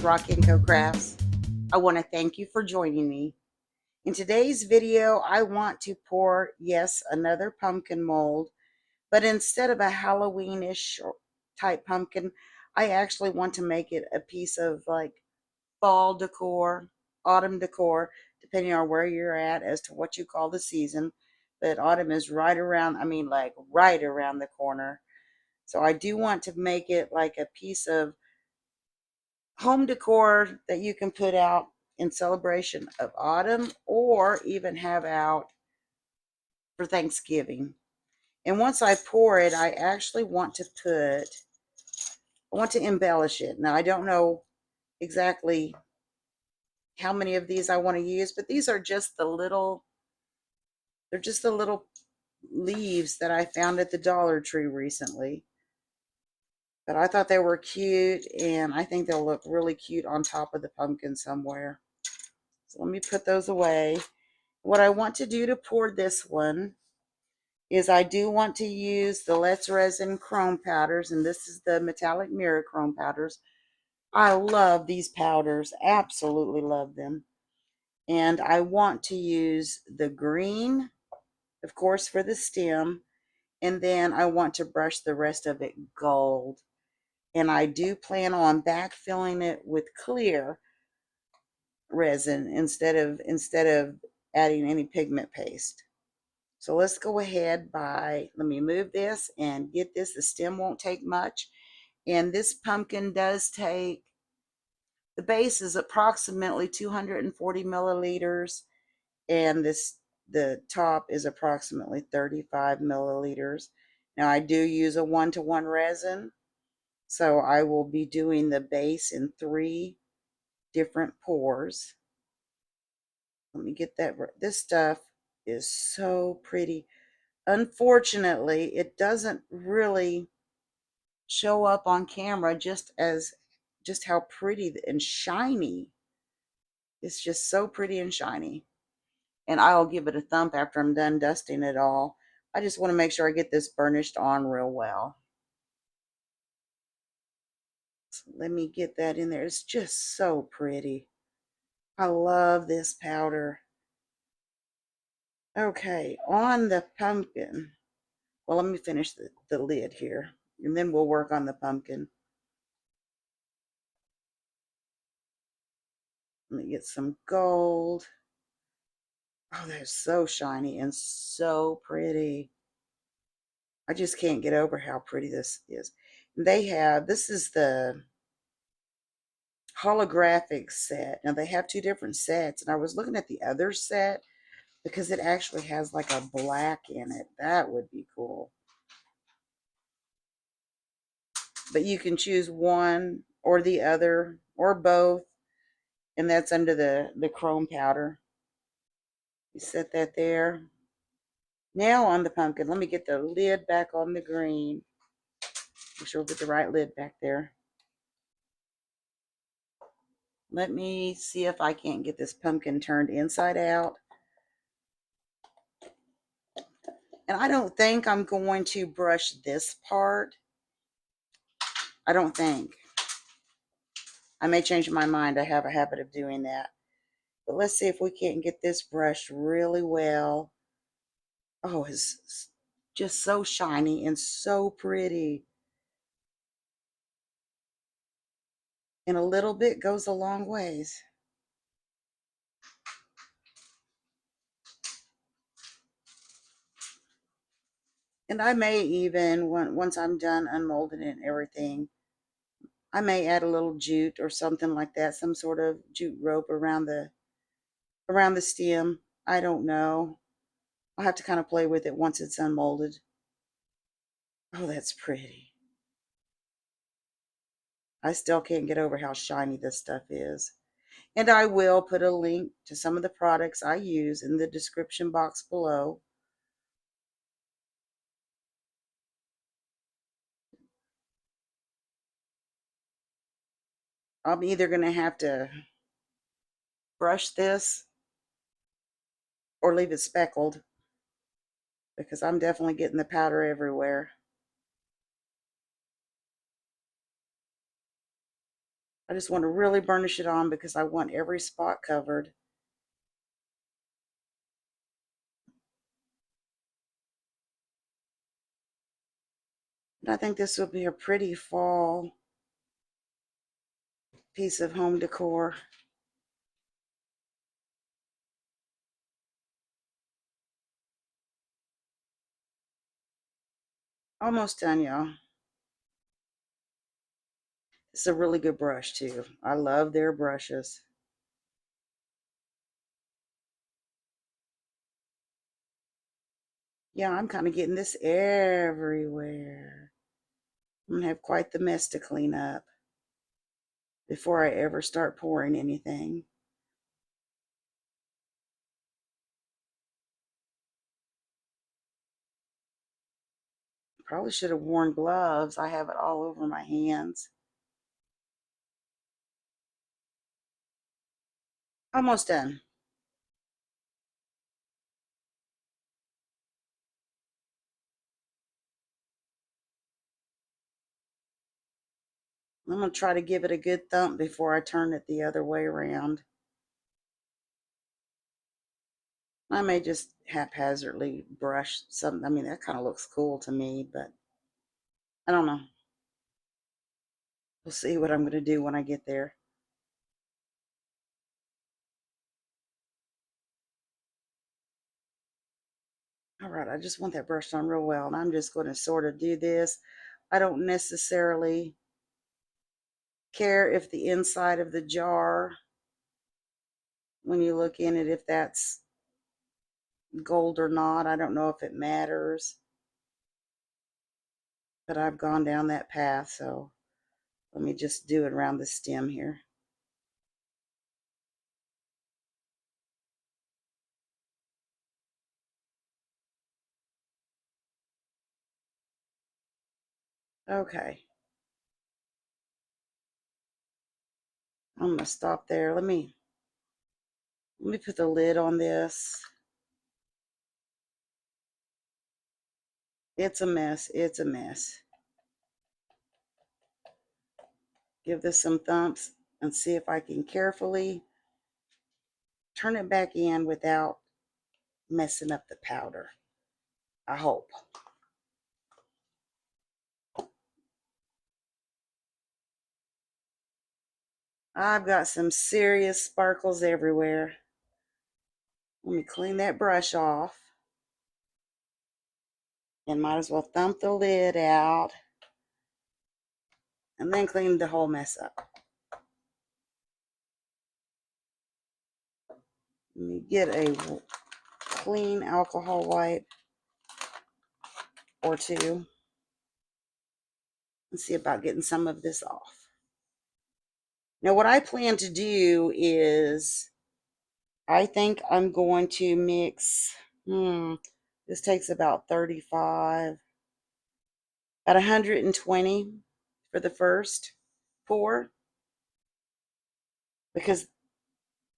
Rock Co Crafts. I want to thank you for joining me. In today's video, I want to pour, yes, another pumpkin mold, but instead of a Halloweenish type pumpkin, I actually want to make it a piece of like fall decor, autumn decor, depending on where you're at as to what you call the season. But autumn is right around, like right around the corner. So I do want to make it like a piece of home decor that you can put out in celebration of autumn or even have out for Thanksgiving. And once I pour it, I actually want to embellish it. Now, I don't know exactly how many of these I want to use, but these are just they're just the little leaves that I found at the Dollar Tree recently. But I thought they were cute, and I think they'll look really cute on top of the pumpkin somewhere. So let me put those away. What I want to do to pour this one is I do want to use the Let's Resin chrome powders, and this is the metallic mirror chrome powders. I love these powders, absolutely love them. And I want to use the green, of course, for the stem, and then I want to brush the rest of it gold. And I do plan on backfilling it with clear resin instead of adding any pigment paste. So let's go ahead let me move this and get this. The stem won't take much. And this pumpkin does take, the base is approximately 240 milliliters, and the top is approximately 35 milliliters. Now I do use a 1-to-1 resin, so I will be doing the base in 3 different pours. Let me get that. This stuff is so pretty. Unfortunately, it doesn't really show up on camera just how pretty and shiny. It's just so pretty and shiny. And I'll give it a thump after I'm done dusting it all. I just want to make sure I get this burnished on real well. So let me get that in there. It's just so pretty. I love this powder. Okay, on the pumpkin. Well, let me finish the lid here, and then we'll work on the pumpkin. Let me get some gold. Oh, they're so shiny and so pretty. I just can't get over how pretty this is. This is the holographic set. Now, they have 2 different sets, and I was looking at the other set because it actually has like a black in it. That would be cool. But you can choose one or the other or both, and that's under the chrome powder. You set that there. Now on the pumpkin, let me get the lid back on the green. Make sure we'll get the right lid back there. Let me see if I can't get this pumpkin turned inside out. And I don't think I'm going to brush this part. I don't think. I may change my mind. I have a habit of doing that. But let's see if we can't get this brushed really well. Oh, it's just so shiny and so pretty. And a little bit goes a long ways. And I may even, once I'm done unmolding it and everything, I may add a little jute or something like that, some sort of jute rope around the stem. I don't know. I'll have to kind of play with it once it's unmolded. Oh, that's pretty. I still can't get over how shiny this stuff is. And I will put a link to some of the products I use in the description box below. I'm either going to have to brush this or leave it speckled, because I'm definitely getting the powder everywhere. I just want to really burnish it on because I want every spot covered. And I think this would be a pretty fall piece of home decor. Almost done, y'all. It's a really good brush, too. I love their brushes. Yeah, I'm kind of getting this everywhere. I'm going to have quite the mess to clean up before I ever start pouring anything. Probably should have worn gloves. I have it all over my hands. Almost done. I'm going to try to give it a good thump before I turn it the other way around. I may just haphazardly brush something. I mean, that kind of looks cool to me, but I don't know. We'll see what I'm going to do when I get there. All right, I just want that brushed on real well, and I'm just going to sort of do this. I don't necessarily care if the inside of the jar, when you look in it, if that's gold or not. I don't know if it matters, but I've gone down that path, so let me just do it around the stem here. Okay, I'm going to stop there. Let me put the lid on this. It's a mess. It's a mess. Give this some thumps and see if I can carefully turn it back in without messing up the powder. I hope. I've got some serious sparkles everywhere. Let me clean that brush off. And might as well thump the lid out and then clean the whole mess up. Let me get a clean alcohol wipe or two and see about getting some of this off. Now, what I plan to do is I think I'm going to mix, this takes about 35, about 120 for the first pour, because,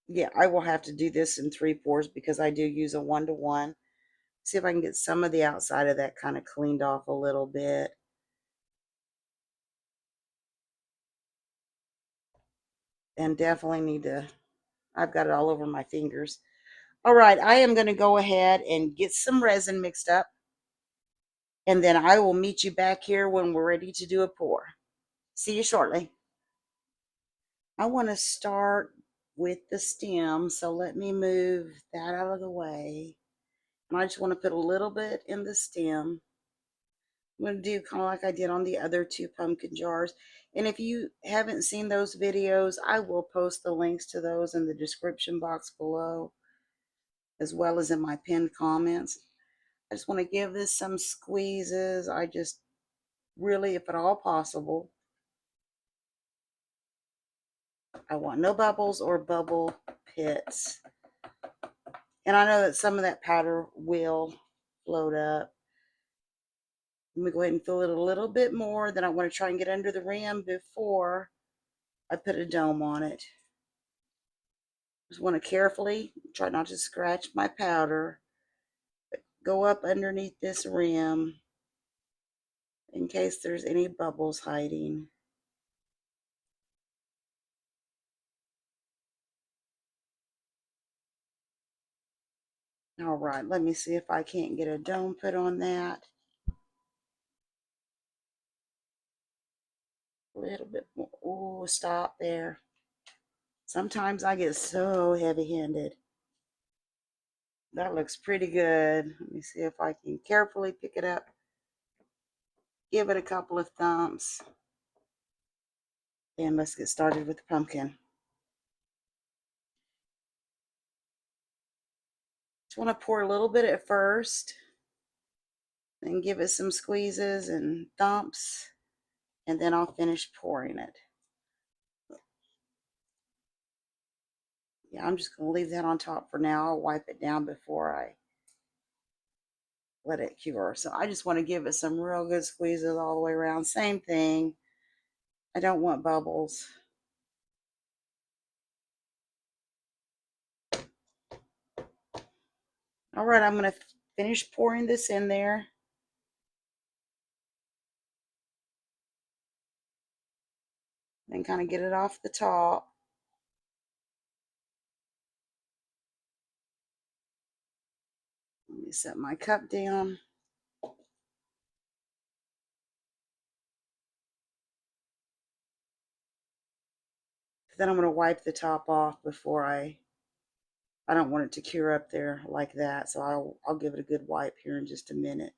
yeah, I will have to do this in 3 pours because I do use a 1-to-1. See if I can get some of the outside of that kind of cleaned off a little bit. And definitely need to, I've got it all over my fingers. All right, I am going to go ahead and get some resin mixed up. And then I will meet you back here when we're ready to do a pour. See you shortly. I want to start with the stem, so let me move that out of the way. And I just want to put a little bit in the stem. I'm going to do kind of like I did on the other 2 pumpkin jars. And if you haven't seen those videos, I will post the links to those in the description box below, as well as in my pinned comments. I just want to give this some squeezes. I just really, if at all possible, I want no bubbles or bubble pits. And I know that some of that powder will float up. Let me go ahead and fill it a little bit more. Then I want to try and get under the rim before I put a dome on it. Just want to carefully try not to scratch my powder. Go up underneath this rim in case there's any bubbles hiding. All right, let me see if I can't get a dome put on that. A little bit more. Oh, stop there. Sometimes I get so heavy-handed. That looks pretty good. Let me see if I can carefully pick it up. Give it a couple of thumps. And let's get started with the pumpkin. Just want to pour a little bit at first. Then give it some squeezes and thumps. And then I'll finish pouring it. Yeah, I'm just going to leave that on top for now. I'll wipe it down before I let it cure. So I just want to give it some real good squeezes all the way around. Same thing. I don't want bubbles. All right, I'm going to finish pouring this in there. Then kind of get it off the top. Let me set my cup down. Then I'm going to wipe the top off before I don't want it to cure up there like that. So I'll give it a good wipe here in just a minute.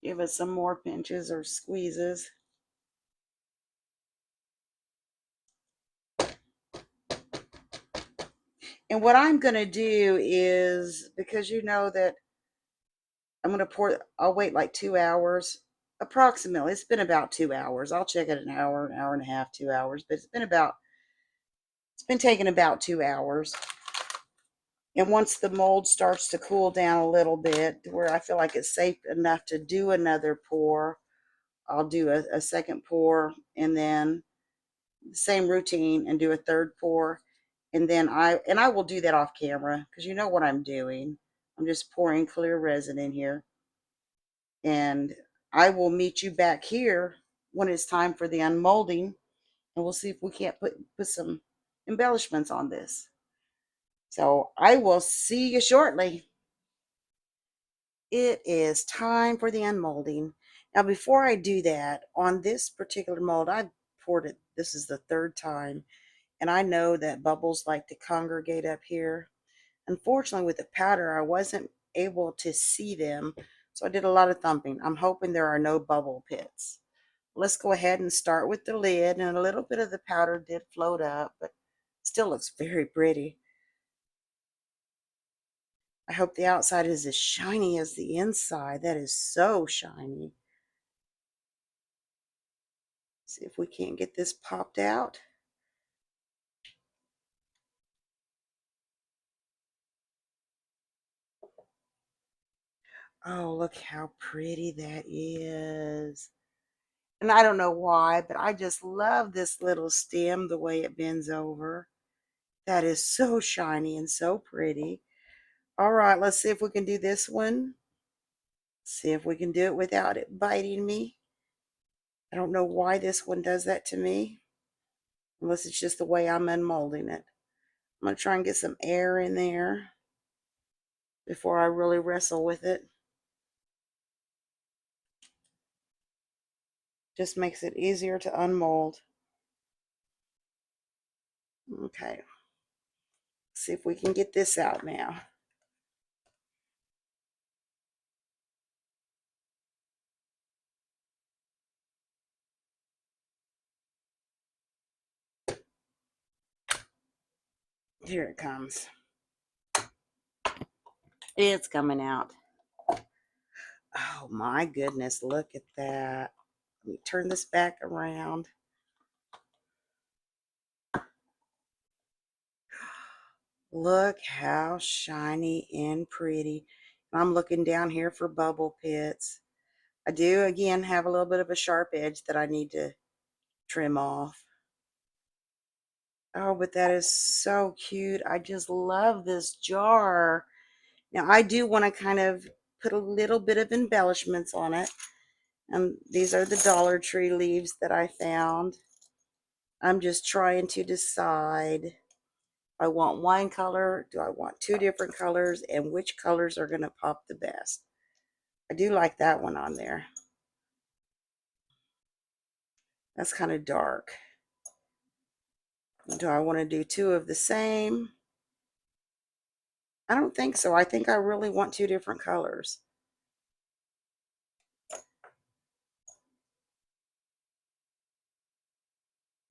Give it some more pinches or squeezes. And what I'm going to do is, because you know that I'm going to pour, I'll wait like 2 hours, approximately. It's been about 2 hours. I'll check it an hour and a half, 2 hours, but it's been taking about 2 hours. And once the mold starts to cool down a little bit, where I feel like it's safe enough to do another pour, I'll do a second pour, and then the same routine and do a third pour. And then I will do that off camera because you know what I'm doing. I'm just pouring clear resin in here. And I will meet you back here when it's time for the unmolding, and we'll see if we can't put some embellishments on this. So I will see you shortly. It is time for the unmolding. Now, before I do that, on this particular mold, I've poured it. This is the third time, and I know that bubbles like to congregate up here. Unfortunately, with the powder, I wasn't able to see them, so I did a lot of thumping. I'm hoping there are no bubble pits. Let's go ahead and start with the lid, and a little bit of the powder did float up, but still looks very pretty. I hope the outside is as shiny as the inside. That is so shiny. See if we can't get this popped out. Oh, look how pretty that is. And I don't know why, but I just love this little stem, the way it bends over. That is so shiny and so pretty. All right, let's see if we can do this one. See if we can do it without it biting me. I don't know why this one does that to me, unless it's just the way I'm unmolding it. I'm going to try and get some air in there before I really wrestle with it. Just makes it easier to unmold. Okay, see if we can get this out now. Here it comes. It's coming out. Oh my goodness, look at that. Let me turn this back around. Look how shiny and pretty. I'm looking down here for bubble pits. I do, again, have a little bit of a sharp edge that I need to trim off. Oh, but that is so cute. I just love this jar. Now, I do want to kind of put a little bit of embellishments on it. And these are the Dollar Tree leaves that I found. I'm just trying to decide. I want one color. Do I want two different colors? And which colors are going to pop the best? I do like that one on there. That's kind of dark. Do I want to do two of the same? I don't think so. I think I really want two different colors.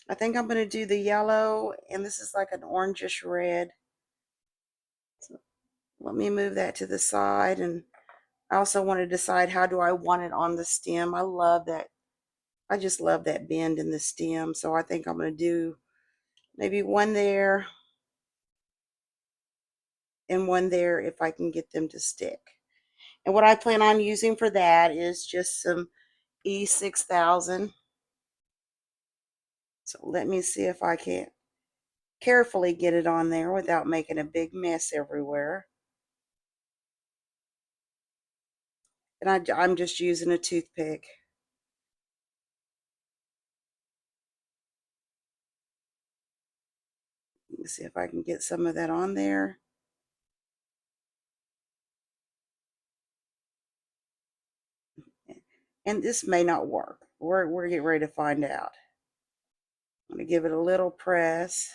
I think I'm going to do the yellow, and this is like an orangish red. So let me move that to the side, and I also want to decide how do I want it on the stem. I love that. I just love that bend in the stem. So I think I'm going to do maybe one there and one there if I can get them to stick. And what I plan on using for that is just some E6000. So let me see if I can carefully get it on there without making a big mess everywhere. And I'm just using a toothpick. Let's see if I can get some of that on there. And this may not work. We're getting ready to find out. I'm going to give it a little press.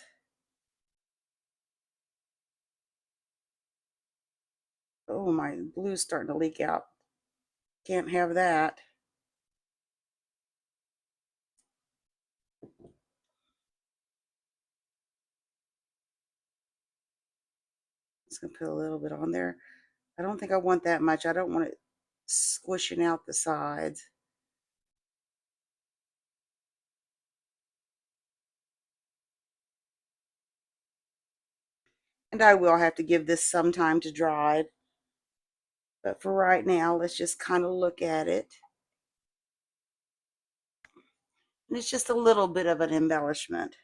Oh, my blue's starting to leak out. Can't have that. Just going to put a little bit on there. I don't think I want that much. I don't want it squishing out the sides. And I will have to give this some time to dry. But for right now, let's just kind of look at it. And it's just a little bit of an embellishment.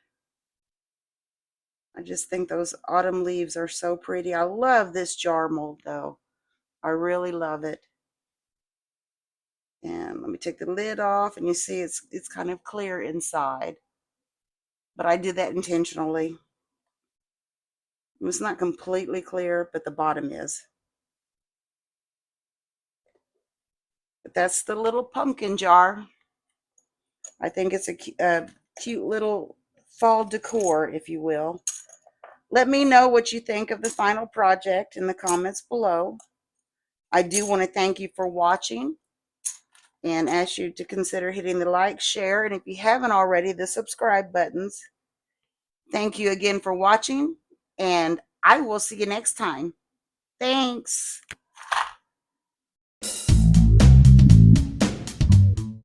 I just think those autumn leaves are so pretty. I love this jar mold though. I really love it. And let me take the lid off, and you see it's kind of clear inside. But I did that intentionally. It's not completely clear, but the bottom is. But that's the little pumpkin jar. I think it's a cute little fall decor, if you will. Let me know what you think of the final project in the comments below. I do want to thank you for watching and ask you to consider hitting the like, share, and if you haven't already, the subscribe buttons. Thank you again for watching, and I will see you next time. Thanks.